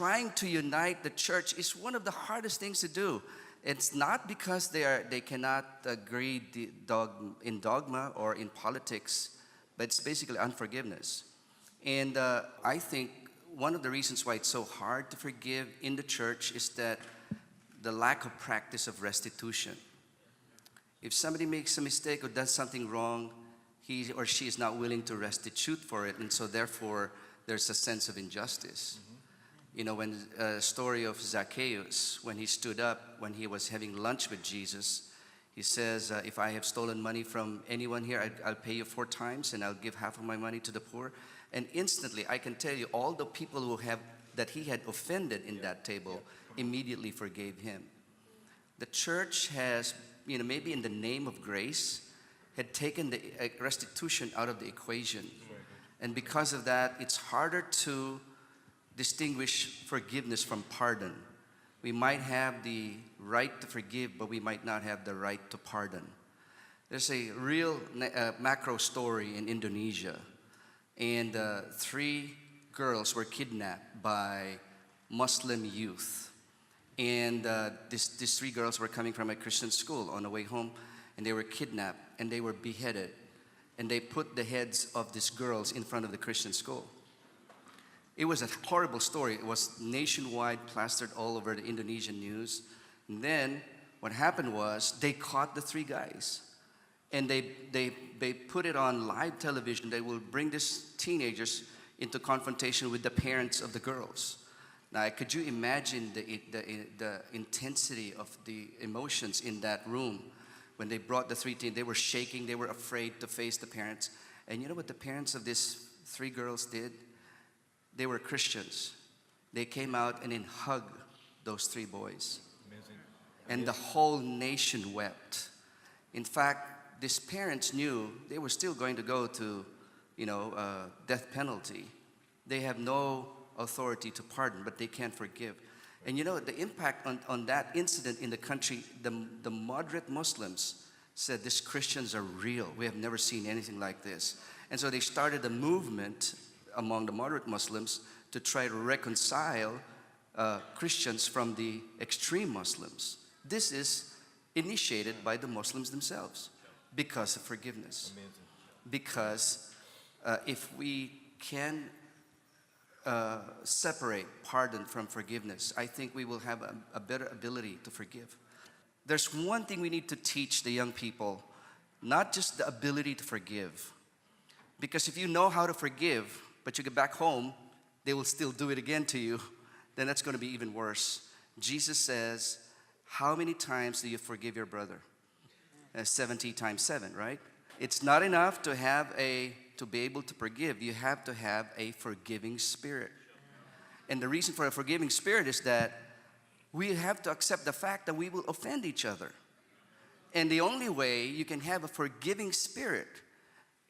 trying to unite the church is one of the hardest things to do. It's not because they cannot agree in dogma or in politics, but it's basically unforgiveness. And I think one of the reasons why it's so hard to forgive in the church is that the lack of practice of restitution. If somebody makes a mistake or does something wrong, he or she is not willing to restitute for it, and so therefore there's a sense of injustice. You know, when story of Zacchaeus, when he stood up, when he was having lunch with Jesus, he says, if I have stolen money from anyone here, I'll pay you 4 times, and I'll give half of my money to the poor. And instantly, I can tell you, all the people that he had offended in that table immediately forgave him. The church has, maybe in the name of grace, had taken the restitution out of the equation. And because of that, it's harder to distinguish forgiveness from pardon. We might have the right to forgive, but we might not have the right to pardon. There's a real macro story in Indonesia, and 3 girls were kidnapped by Muslim youth. And these 3 girls were coming from a Christian school on the way home, and they were kidnapped, and they were beheaded. And they put the heads of these girls in front of the Christian school. It was a horrible story. It was nationwide, plastered all over the Indonesian news. And then what happened was they caught the 3 guys. And they put it on live television. They will bring these teenagers into confrontation with the parents of the girls. Now, could you imagine the intensity of the emotions in that room? When they brought the 3 teens, they were shaking. They were afraid to face the parents. And you know what the parents of these 3 girls did? They were Christians. They came out and then hugged those 3 boys. Amazing. And the whole nation wept. In fact, these parents knew they were still going to go to, death penalty. They have no authority to pardon, but they can't forgive. And the impact on that incident in the country, the moderate Muslims said, these Christians are real. We have never seen anything like this. And so they started a movement among the moderate Muslims to try to reconcile Christians from the extreme Muslims. This is initiated by the Muslims themselves because of forgiveness. Amazing. Because if we can separate pardon from forgiveness, I think we will have a better ability to forgive. There's one thing we need to teach the young people, not just the ability to forgive. Because if you know how to forgive, but you get back home, they will still do it again to you, then that's going to be even worse. Jesus says, how many times do you forgive your brother? 70 times 7, right? It's not enough to be able to forgive. You have to have a forgiving spirit. And the reason for a forgiving spirit is that we have to accept the fact that we will offend each other. And the only way you can have a forgiving spirit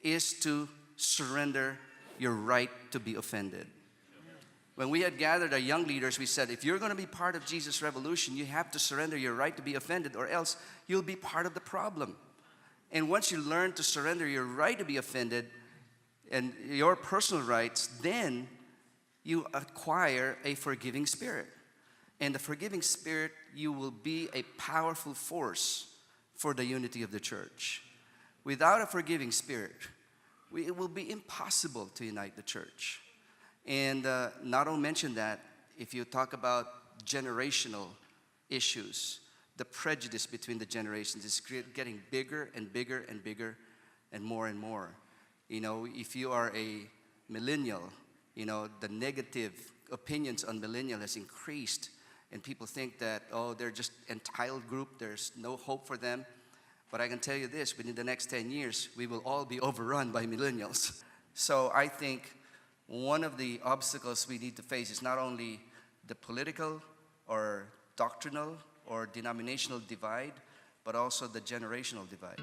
is to surrender your right to be offended. When we had gathered our young leaders, we said, if you're going to be part of Jesus' revolution, you have to surrender your right to be offended, or else you'll be part of the problem. And once you learn to surrender your right to be offended and your personal rights, then you acquire a forgiving spirit. And the forgiving spirit, you will be a powerful force for the unity of the church. Without a forgiving spirit, it will be impossible to unite the church. And not only mention that, if you talk about generational issues, the prejudice between the generations is getting bigger and bigger and bigger and more. If you are a millennial, the negative opinions on millennial has increased, and people think that, they're just entitled group, there's no hope for them. But I can tell you this, within the next 10 years, we will all be overrun by millennials. So I think one of the obstacles we need to face is not only the political or doctrinal or denominational divide, but also the generational divide.